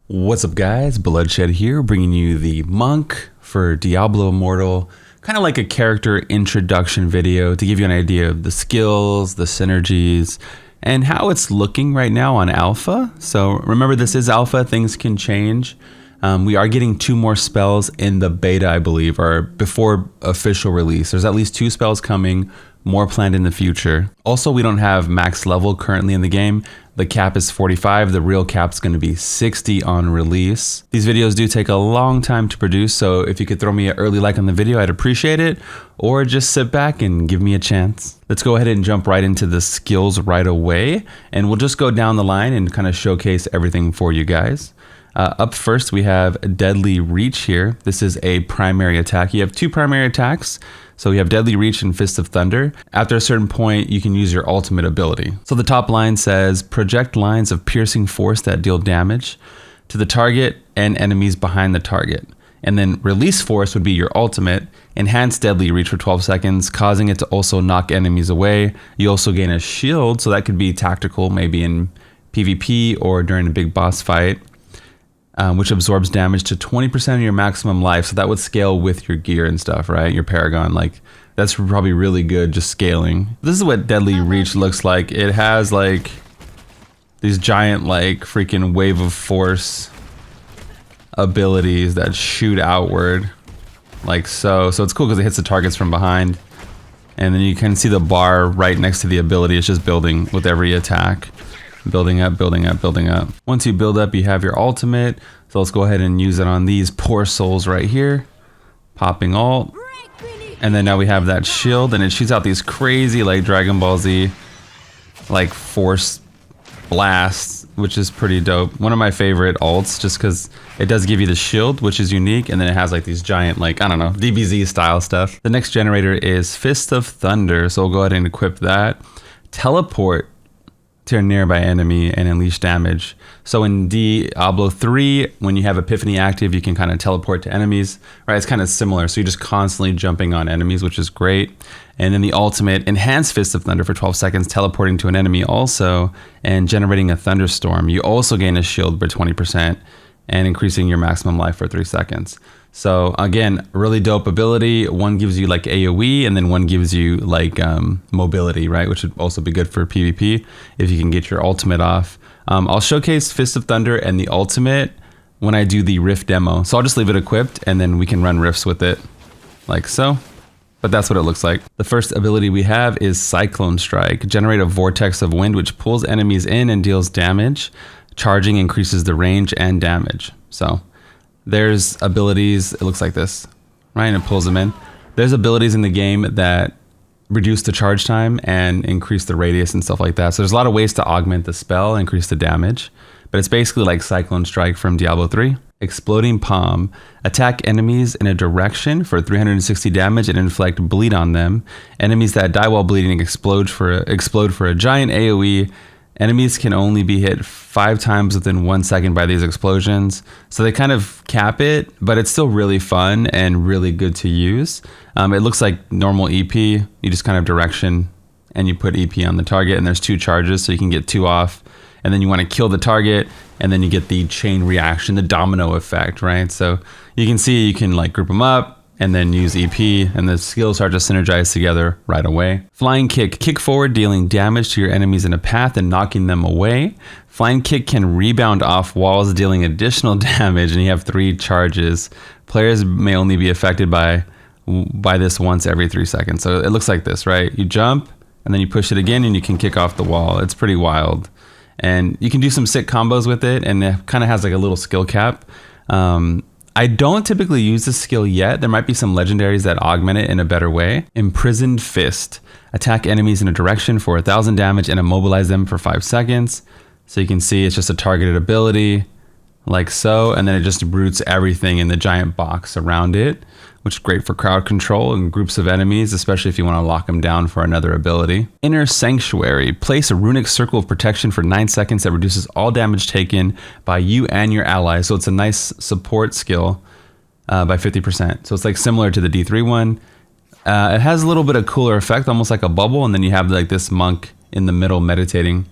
What's up guys, Bloodshed here, bringing you the monk for Diablo Immortal, kind of like a character introduction video to give you an idea of the skills, the synergies, and how it's looking right now on Alpha. So remember, this is Alpha, things can change. We are getting 2 more spells in the beta, I believe, or before official release. There's at least 2 spells coming, more planned in the future. Also, we don't have max level currently in the game. The cap is 45, the real cap's gonna be 60 on release. These videos do take a long time to produce, so if you could throw me an early like on the video, I'd appreciate it, or just sit back and give me a chance. Let's go ahead and jump right into the skills right away, and we'll just go down the line and kind of showcase everything for you guys. Up first, we have Deadly Reach here. This is a primary attack. You have 2 primary attacks. So we have Deadly Reach and Fist of Thunder. After a certain point, you can use your ultimate ability. So the top line says, project lines of piercing force that deal damage to the target and enemies behind the target. And then Release Force would be your ultimate. Enhance Deadly Reach for 12 seconds, causing it to also knock enemies away. You also gain a shield, so that could be tactical, maybe in PvP or during a big boss fight. Which absorbs damage to 20% of your maximum life. So that would scale with your gear and stuff, right? Your Paragon, like that's probably really good just scaling. This is what Deadly Reach looks like. It has like these giant like freaking wave of force abilities that shoot outward like so. So it's cool because it hits the targets from behind. And then you can see the bar right next to the ability. It's just building with every attack. Building up, building up, building up. Once you build up, you have your ultimate. So let's go ahead and use it on these poor souls right here. Popping ult. And then now we have that shield, and it shoots out these crazy like Dragon Ball Z like force blasts, which is pretty dope. One of my favorite ults, just because it does give you the shield, which is unique, and then it has like these giant like, I don't know, DBZ style stuff. The next generator is Fist of Thunder. So we'll go ahead and equip that. Teleport to a nearby enemy and unleash damage. So in Diablo 3, when you have Epiphany active, you can kind of teleport to enemies, right? It's kind of similar. So you're just constantly jumping on enemies, which is great. And then the ultimate, Enhanced Fist of Thunder for 12 seconds, teleporting to an enemy also, and generating a thunderstorm. You also gain a shield for 20% and increasing your maximum life for 3 seconds. So again, really dope ability. One gives you like AoE, and then one gives you like mobility, right? Which would also be good for PvP if you can get your ultimate off. I'll showcase Fist of Thunder and the ultimate when I do the rift demo. So I'll just leave it equipped, and then we can run rifts with it like so. But that's what it looks like. The first ability we have is Cyclone Strike. Generate a vortex of wind which pulls enemies in and deals damage. Charging increases the range and damage. So there's abilities, it looks like this, right? And it pulls them in. There's abilities in the game that reduce the charge time and increase the radius and stuff like that. So there's a lot of ways to augment the spell, increase the damage, but it's basically like Cyclone Strike from Diablo 3. Exploding Palm. Attack enemies in a direction for 360 damage and inflict bleed on them. Enemies that die while bleeding explode for a giant AoE. Enemies can only be hit 5 times within 1 second by these explosions. So they kind of cap it, but it's still really fun and really good to use. It looks like normal EP. You just kind of direction and you put EP on the target, and there's 2 charges, so you can get 2 off. And then you want to kill the target, and then you get the chain reaction, the domino effect, right? So you can see you can like group them up and then use EP, and the skills are just synergized together right away. Flying Kick. Kick forward, dealing damage to your enemies in a path and knocking them away. Flying Kick can rebound off walls, dealing additional damage, and you have 3 charges. Players may only be affected by this once every 3 seconds. So it looks like this, right? You jump, and then you push it again, and you can kick off the wall. It's pretty wild. And you can do some sick combos with it, and it kind of has like a little skill cap. I don't typically use this skill yet. There might be some legendaries that augment it in a better way. Imprisoned Fist. Attack enemies in a direction for 1,000 damage and immobilize them for 5 seconds. So you can see it's just a targeted ability like so, and then it just roots everything in the giant box around it, which is great for crowd control and groups of enemies, especially if you want to lock them down for another ability. Inner Sanctuary. Place a runic circle of protection for 9 seconds that reduces all damage taken by you and your allies. So it's a nice support skill by 50%. So it's like similar to the D3 one. It has a little bit of cooler effect, almost like a bubble, and then you have like this monk in the middle meditating.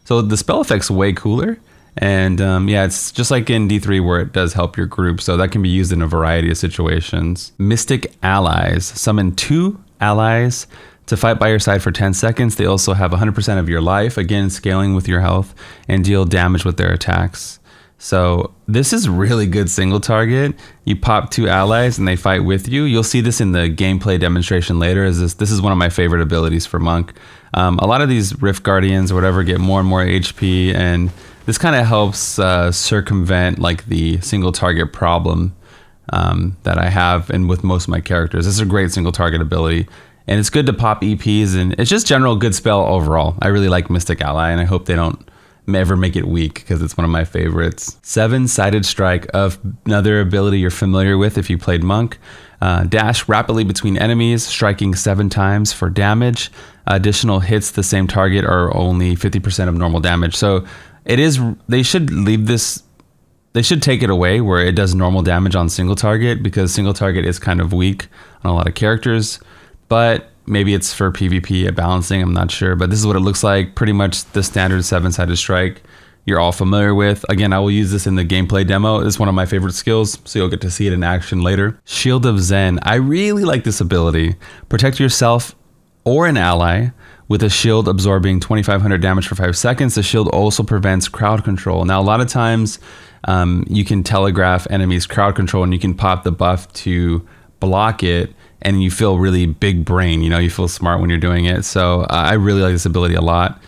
So the spell effect's way cooler. And yeah, it's just like in D3 where it does help your group. So that can be used in a variety of situations. Mystic Allies. Summon 2 allies to fight by your side for 10 seconds. They also have 100% of your life, again, scaling with your health, and deal damage with their attacks. So this is really good single target. You pop 2 allies and they fight with you. You'll see this in the gameplay demonstration later. This is one of my favorite abilities for Monk. A lot of these Rift Guardians or whatever get more and more HP, and this kind of helps circumvent like the single target problem that I have and with most of my characters. This is a great single target ability, and it's good to pop EPs, and it's just general good spell overall. I really like Mystic Ally, and I hope they don't ever make it weak because it's one of my favorites. 7-sided strike, of another ability you're familiar with if you played Monk. Dash rapidly between enemies, striking 7 times for damage. Additional hits the same target are only 50% of normal damage. So it is, they should leave this, they should take it away where it does normal damage on single target, because single target is kind of weak on a lot of characters. But maybe it's for PvP at balancing, I'm not sure. But this is what it looks like. Pretty much the standard 7-sided strike you're all familiar with. Again, I will use this in the gameplay demo. It's one of my favorite skills, so you'll get to see it in action later. Shield of Zen. I really like this ability. Protect yourself or an ally with a shield absorbing 2,500 damage for 5 seconds. The shield also prevents crowd control. Now, a lot of times you can telegraph enemies crowd control, and you can pop the buff to block it, and you feel really big brain, you know, you feel smart when you're doing it. So I really like this ability a lot.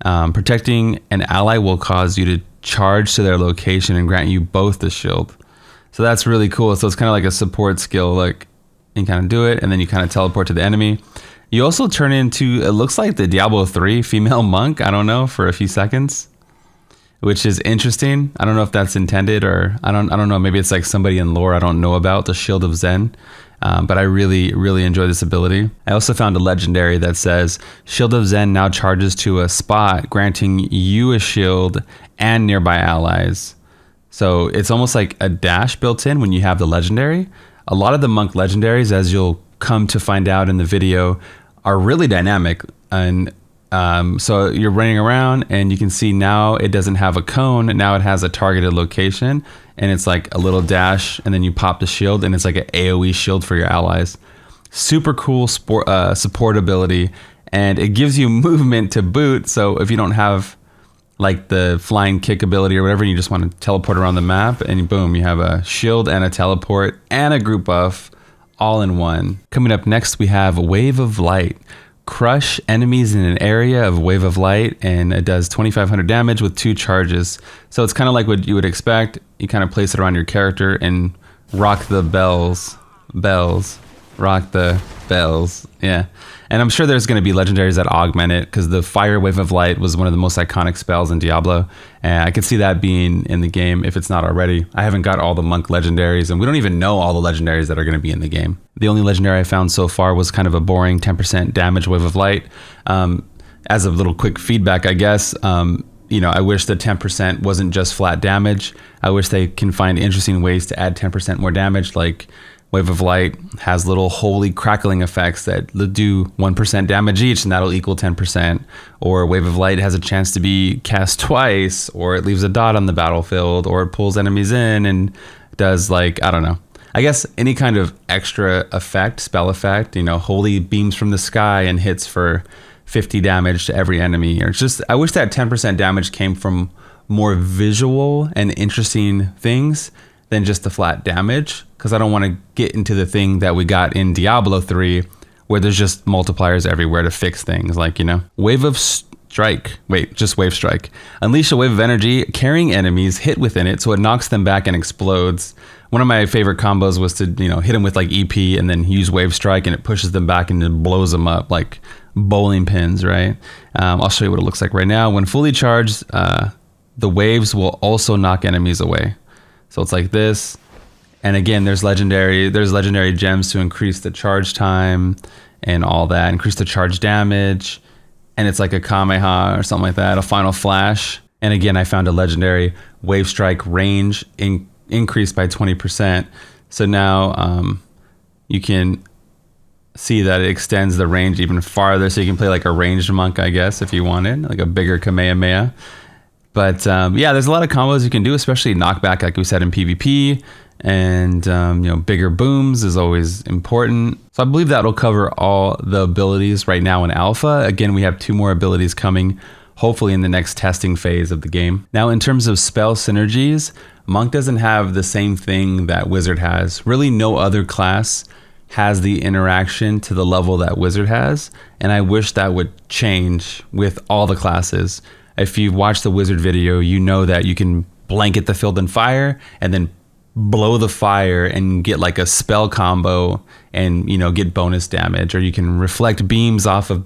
Protecting an ally will cause you to charge to their location and grant you both the shield. So that's really cool. So it's kind of like a support skill, like you kind of do it and then you kind of teleport to the enemy. You also turn into, it looks like the Diablo 3 female monk, I don't know, for a few seconds, which is interesting. I don't know if that's intended, or I don't know, maybe it's like somebody in lore I don't know about, the Shield of Zen. But I really enjoy this ability. I also found a legendary that says Shield of Zen now charges to a spot, granting you a shield and nearby allies. So it's almost like a dash built in when you have the legendary. A lot of the monk legendaries, as you'll come to find out in the video, are really dynamic. And so you're running around and you can see now it doesn't have a cone. Now it has a targeted location. And it's like a little dash, and then you pop the shield, and it's like an AoE shield for your allies. Super cool support ability, and it gives you movement to boot. So if you don't have like the flying kick ability or whatever, and you just want to teleport around the map, and boom, you have a shield and a teleport and a group buff all in one. Coming up next, we have Wave of Light. Crush enemies in an area of Wave of Light, and it does 2,500 damage with 2 charges. So it's kind of like what you would expect. You kind of place it around your character and rock the bells. Rock the bells. Yeah. And I'm sure there's going to be legendaries that augment it, because the Fire Wave of Light was one of the most iconic spells in Diablo. And I could see that being in the game if it's not already. I haven't got all the monk legendaries, and we don't even know all the legendaries that are going to be in the game. The only legendary I found so far was kind of a boring 10% damage Wave of Light. As a little quick feedback, I guess, you know, I wish that 10% wasn't just flat damage. I wish they can find interesting ways to add 10% more damage, like Wave of Light has little holy crackling effects that do 1% damage each, and that'll equal 10%. Or Wave of Light has a chance to be cast twice, or it leaves a dot on the battlefield, or it pulls enemies in and does, like, I don't know. I guess any kind of extra effect, spell effect, you know, holy beams from the sky and hits for 50 damage to every enemy. Or it's just, I wish that 10% damage came from more visual and interesting things than just the flat damage, because I don't want to get into the thing that we got in Diablo 3 where there's just multipliers everywhere to fix things, like, you know. Wave of Strike. Wait, just Wave Strike. Unleash a wave of energy carrying enemies, hit within it so it knocks them back and explodes. One of my favorite combos was to, you know, hit them with like EP and then use Wave Strike, and it pushes them back and it blows them up like bowling pins, right? I'll show you what it looks like right now. When fully charged, the waves will also knock enemies away. So it's like this. And again, there's legendary gems to increase the charge time and all that, increase the charge damage. And it's like a Kamehameha or something like that, a final flash. And again, I found a legendary Wave Strike range increased by 20%. So now you can see that it extends the range even farther. So you can play like a ranged monk, I guess, if you wanted, like a bigger Kamehameha. But yeah, there's a lot of combos you can do, especially knockback, like we said, in PvP. And bigger booms is always important. So I believe that'll cover all the abilities right now in alpha. Again, we have 2 more abilities coming, hopefully in the next testing phase of the game. Now, in terms of spell synergies, Monk doesn't have the same thing that Wizard has. Really, no other class has the interaction to the level that Wizard has, and I wish that would change with all the classes. If you've watched the Wizard video, you know that you can blanket the field in fire and then blow the fire and get like a spell combo and get bonus damage, or you can reflect beams off of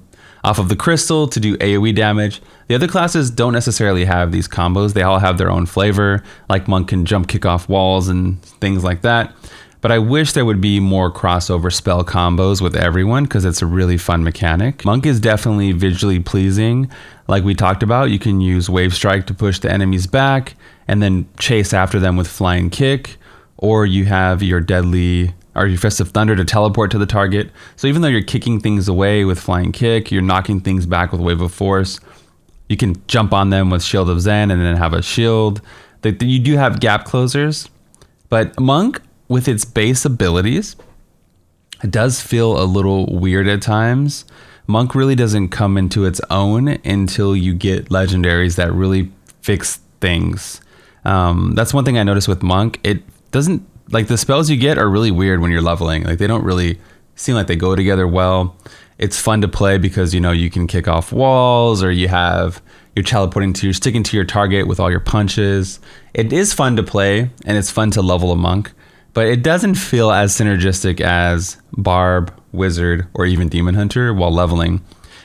the crystal to do AoE damage. The other classes don't necessarily have these combos. They all have their own flavor, like Monk can jump kick off walls and things like that. But I wish there would be more crossover spell combos with everyone, because it's a really fun mechanic. Monk is definitely visually pleasing. Like we talked about, you can use Wave Strike to push the enemies back and then chase after them with Flying Kick, or you have your Deadly or your Fist of Thunder to teleport to the target. So even though you're kicking things away with Flying Kick, you're knocking things back with Wave of Force. You can jump on them with Shield of Zen and then have a shield. You do have gap closers, but Monk, with its base abilities, it does feel a little weird at times. Monk really doesn't come into its own until you get legendaries that really fix things. That's one thing I noticed with Monk. It doesn't, like, the spells you get are really weird when you're leveling. Like, they don't really seem like they go together well. It's fun to play because, you can kick off walls, or you're sticking to your target with all your punches. It is fun to play, and it's fun to level a Monk, but it doesn't feel as synergistic as Barb, Wizard, or even Demon Hunter while leveling.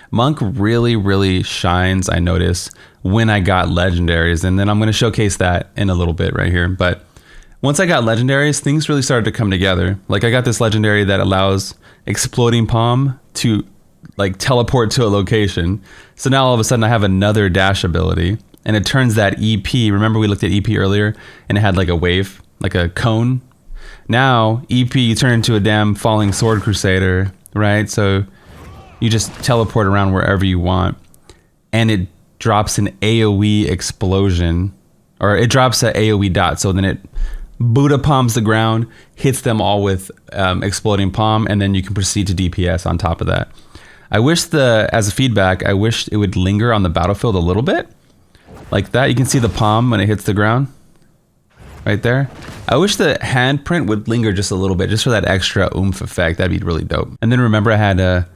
Monk really, really shines, I notice, when I got legendaries, and then I'm going to showcase that in a little bit right here. But once I got legendaries, things really started to come together. Like, I got this legendary that allows Exploding Palm to like teleport to a location. So now all of a sudden I have another dash ability, and it turns that EP. Remember we looked at EP earlier and it had like a wave, like a cone. Now EP, you turn into a damn falling sword crusader, right? So you just teleport around wherever you want, and it drops an AoE explosion, or it drops an AoE dot. So then it Buddha palms the ground, hits them all with Exploding Palm, and then you can proceed to DPS on top of that. I wish as a feedback, I wish it would linger on the battlefield a little bit. Like that, you can see the palm when it hits the ground. Right there. I wish the handprint would linger just a little bit, just for that extra oomph effect. That'd be really dope. And then remember, I had to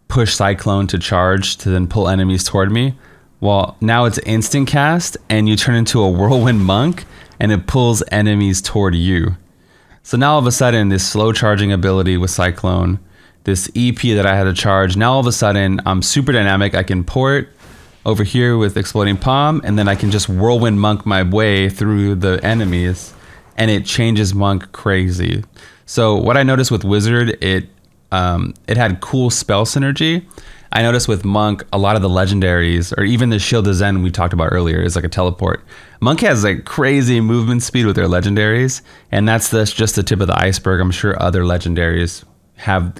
push Cyclone to charge to then pull enemies toward me. Well, now it's instant cast, and you turn into a Whirlwind Monk, and it pulls enemies toward you. So now all of a sudden, this slow charging ability with Cyclone, this EP that I had to charge, now all of a sudden, I'm super dynamic. I can port over here with Exploding Palm, and then I can just Whirlwind Monk my way through the enemies, and it changes Monk crazy. So what I noticed with Wizard, it had cool spell synergy. I noticed with Monk, a lot of the legendaries, or even the Shield of Zen we talked about earlier, is like a teleport. Monk has like crazy movement speed with their legendaries, and that's just the tip of the iceberg. I'm sure other legendaries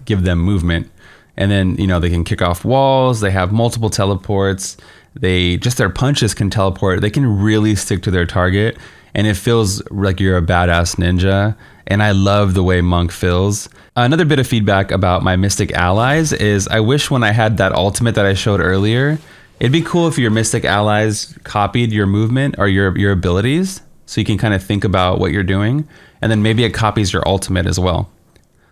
give them movement. And then, they can kick off walls. They have multiple teleports. Their punches can teleport. They can really stick to their target. And it feels like you're a badass ninja. And I love the way Monk feels. Another bit of feedback about my Mystic allies is I wish when I had that ultimate that I showed earlier, it'd be cool if your Mystic allies copied your movement or your abilities. So you can kind of think about what you're doing. And then maybe it copies your ultimate as well.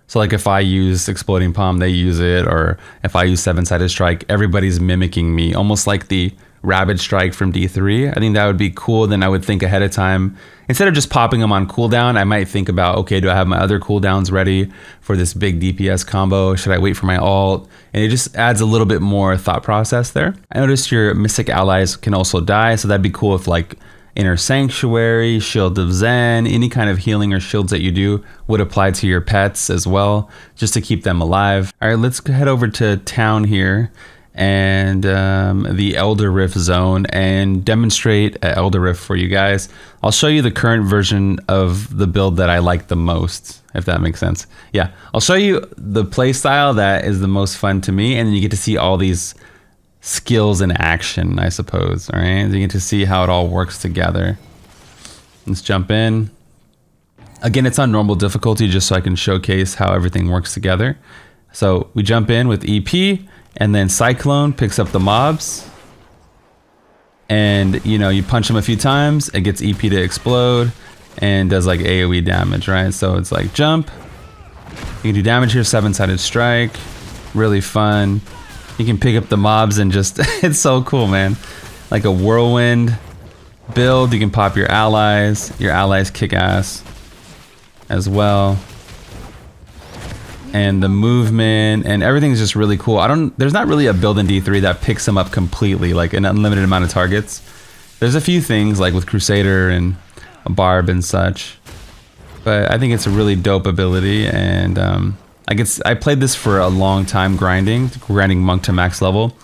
So like if I use Exploding Palm, they use it, or if I use Seven-Sided Strike, everybody's mimicking me, almost like the Rabid Strike from D3. I think that would be cool. Then I would think ahead of time. Instead of just popping them on cooldown, I might think about, okay, do I have my other cooldowns ready for this big DPS combo? Should I wait for my ult? And it just adds a little bit more thought process there. I noticed your Mystic allies can also die, so that'd be cool if like Inner Sanctuary, Shield of Zen, any kind of healing or shields that you do would apply to your pets as well, just to keep them alive. All right, let's head over to town here and the Elder Rift zone and demonstrate an Elder Rift for you guys. I'll show you the current version of the build that I like the most, if that makes sense. Yeah, I'll show you the play style that is the most fun to me, and then you get to see all these skills in action, I suppose. All right, you get to see how it all works together. Let's jump in. Again, it's on normal difficulty just so I can showcase how everything works together. So we jump in with EP, and then Cyclone picks up the mobs. And, you know, you punch them a few times, it gets EP to explode, and does like AoE damage, right? So it's like jump. You can do damage here, 7-sided strike. Really fun. You can pick up the mobs and just, it's so cool, man. Like a whirlwind build, you can pop your allies kick ass as well. And the movement and everything's just really cool. There's not really a build in D3 that picks them up completely, like an unlimited amount of targets. There's a few things like with Crusader and a Barb and such, but I think it's a really dope ability. And I played this for a long time grinding monk to max level,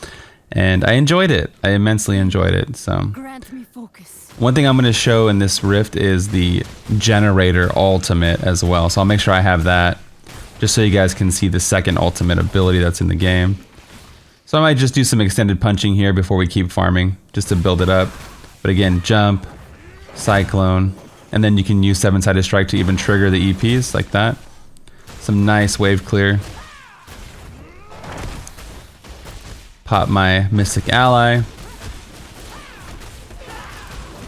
and I enjoyed it. I immensely enjoyed it. So Grant me focus. one thing I'm going to show in this rift is the generator ultimate as well. So I'll make sure I have that, just so you guys can see the second ultimate ability that's in the game. So I might just do some extended punching here before we keep farming, just to build it up. But again, jump, Cyclone, and then you can use 7-sided strike to even trigger the EPs like that. Some nice wave clear. Pop my Mystic Ally.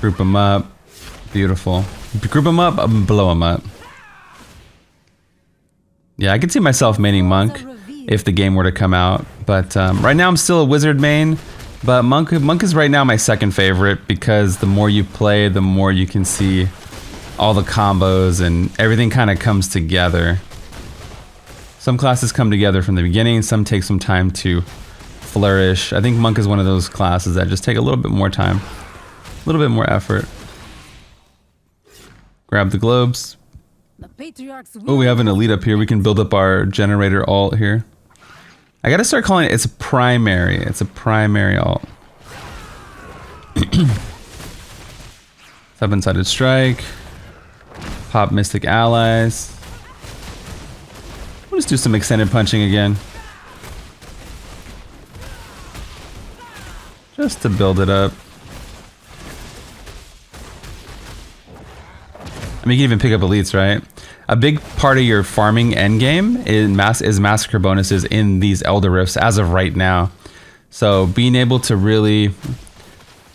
Group them up. Beautiful. Group them up, blow them up. Yeah, I could see myself maining Monk if the game were to come out. But right now I'm still a Wizard main. But Monk is right now my second favorite, because the more you play, the more you can see all the combos and everything kind of comes together. Some classes come together from the beginning, some take some time to flourish. I think Monk is one of those classes that just take a little bit more time, a little bit more effort. Grab the globes. Oh, we have an elite up here. We can build up our generator alt here. I gotta start calling it, it's a primary. It's a primary alt. 7-sided strike. Pop Mystic Allies. We'll just do some extended punching again. Just to build it up. I mean, you can even pick up elites, right? A big part of your farming endgame is massacre bonuses in these Elder Rifts as of right now. So being able to really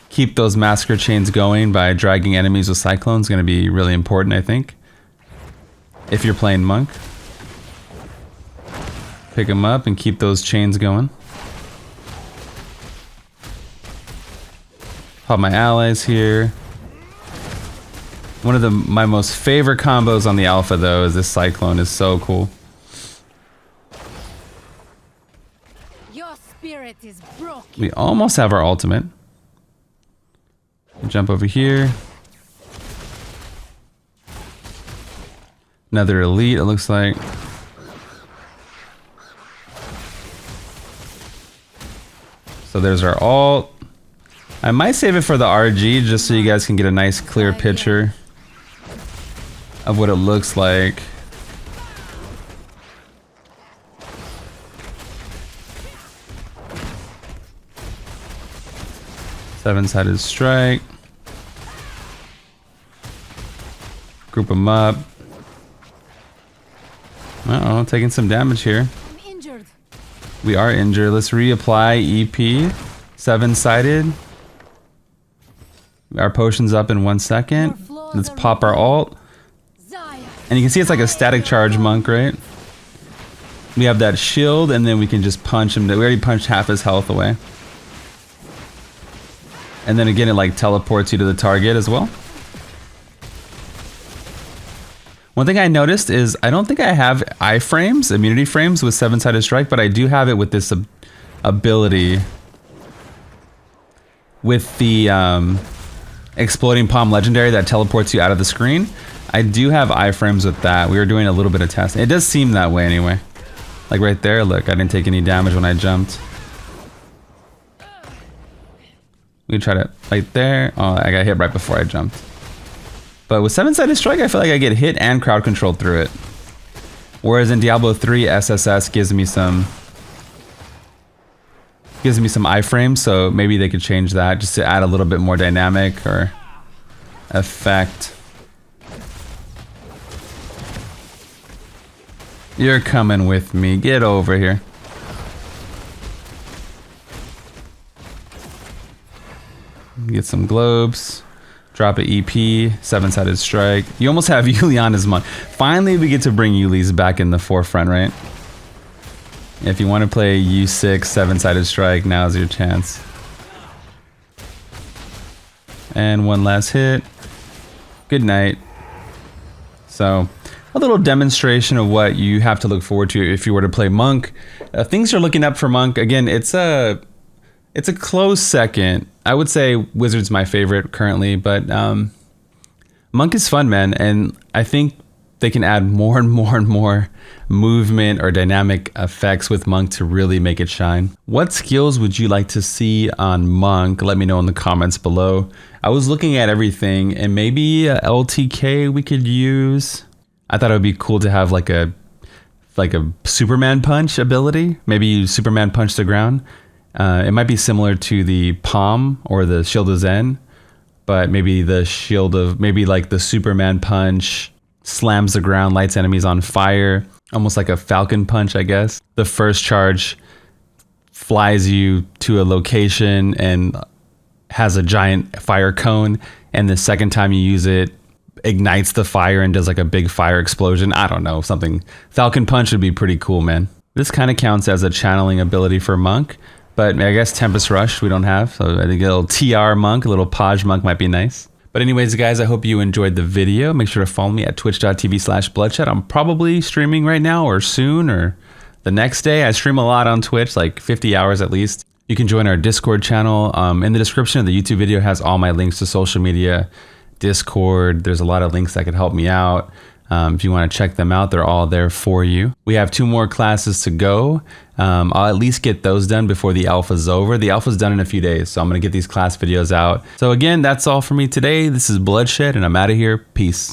keep those massacre chains going by dragging enemies with Cyclone is going to be really important, I think. If you're playing Monk. Pick them up and keep those chains going. Pop my allies here. One of my most favorite combos on the alpha though is this Cyclone is so cool. Your spirit is broken. We almost have our ultimate. Jump over here. Another elite, it looks like. So there's our ult. I might save it for the RG just so you guys can get a nice clear picture of what it looks like. Seven-sided strike. Group them up. Uh-oh, taking some damage here. I'm injured. We are injured. Let's reapply EP. 7-sided. Our potion's up in 1 second. Let's pop our ult. And you can see it's like a static charge Monk, right? We have that shield, and then we can just punch him. We already punched half his health away. And then again, it like teleports you to the target as well. One thing I noticed is I don't think I have iframes, immunity frames with 7-sided strike, but I do have it with this ability with the exploding palm legendary that teleports you out of the screen. I do have iframes with that. We were doing a little bit of testing. It does seem that way anyway. Like right there, look, I didn't take any damage when I jumped. We try to, right there. Oh, I got hit right before I jumped. But with 7-sided strike, I feel like I get hit and crowd controlled through it. Whereas in Diablo 3, SSS gives me some Gives me some iframes, so maybe they could change that just to add a little bit more dynamic or effect. You're coming with me. Get over here. Get some globes. Drop an EP. 7-sided strike. You almost have Yuliana's monk. Finally, we get to bring Yuli's back in the forefront, right? If you want to play U6 7-sided strike, now's your chance. And one last hit. Good night. So, a little demonstration of what you have to look forward to if you were to play Monk. Things are looking up for Monk. Again, it's a close second. I would say Wizard's my favorite currently, but Monk is fun, man, and I think they can add more and more and more movement or dynamic effects with Monk to really make it shine. What skills would you like to see on Monk? Let me know in the comments below. I was looking at everything, and maybe a LTK we could use. I thought it would be cool to have like a Superman punch ability. Maybe use Superman punch the ground. It might be similar to the Palm or the Shield of Zen, but maybe the Shield of, maybe like the Superman punch slams the ground, lights enemies on fire, almost like a Falcon punch, I guess. The first charge flies you to a location and has a giant fire cone, and the second time you use it, ignites the fire and does like a big fire explosion. I don't know, something. Falcon punch would be pretty cool, man. This kind of counts as a channeling ability for Monk, but I guess Tempest Rush we don't have, so I think a little TR Monk, a little Paj Monk might be nice. But anyways, guys, I hope you enjoyed the video. Make sure to follow me at twitch.tv/Bluddshed. I'm probably streaming right now or soon or the next day. I stream a lot on Twitch, like 50 hours at least. You can join our Discord channel. In the description of the YouTube video has all my links to social media, Discord. There's a lot of links that could help me out. If you want to check them out, they're all there for you. We have 2 more classes to go. I'll at least get those done before the alpha's over. The alpha's done in a few days, so I'm going to get these class videos out. So again, that's all for me today. This is Bloodshed, and I'm out of here. Peace.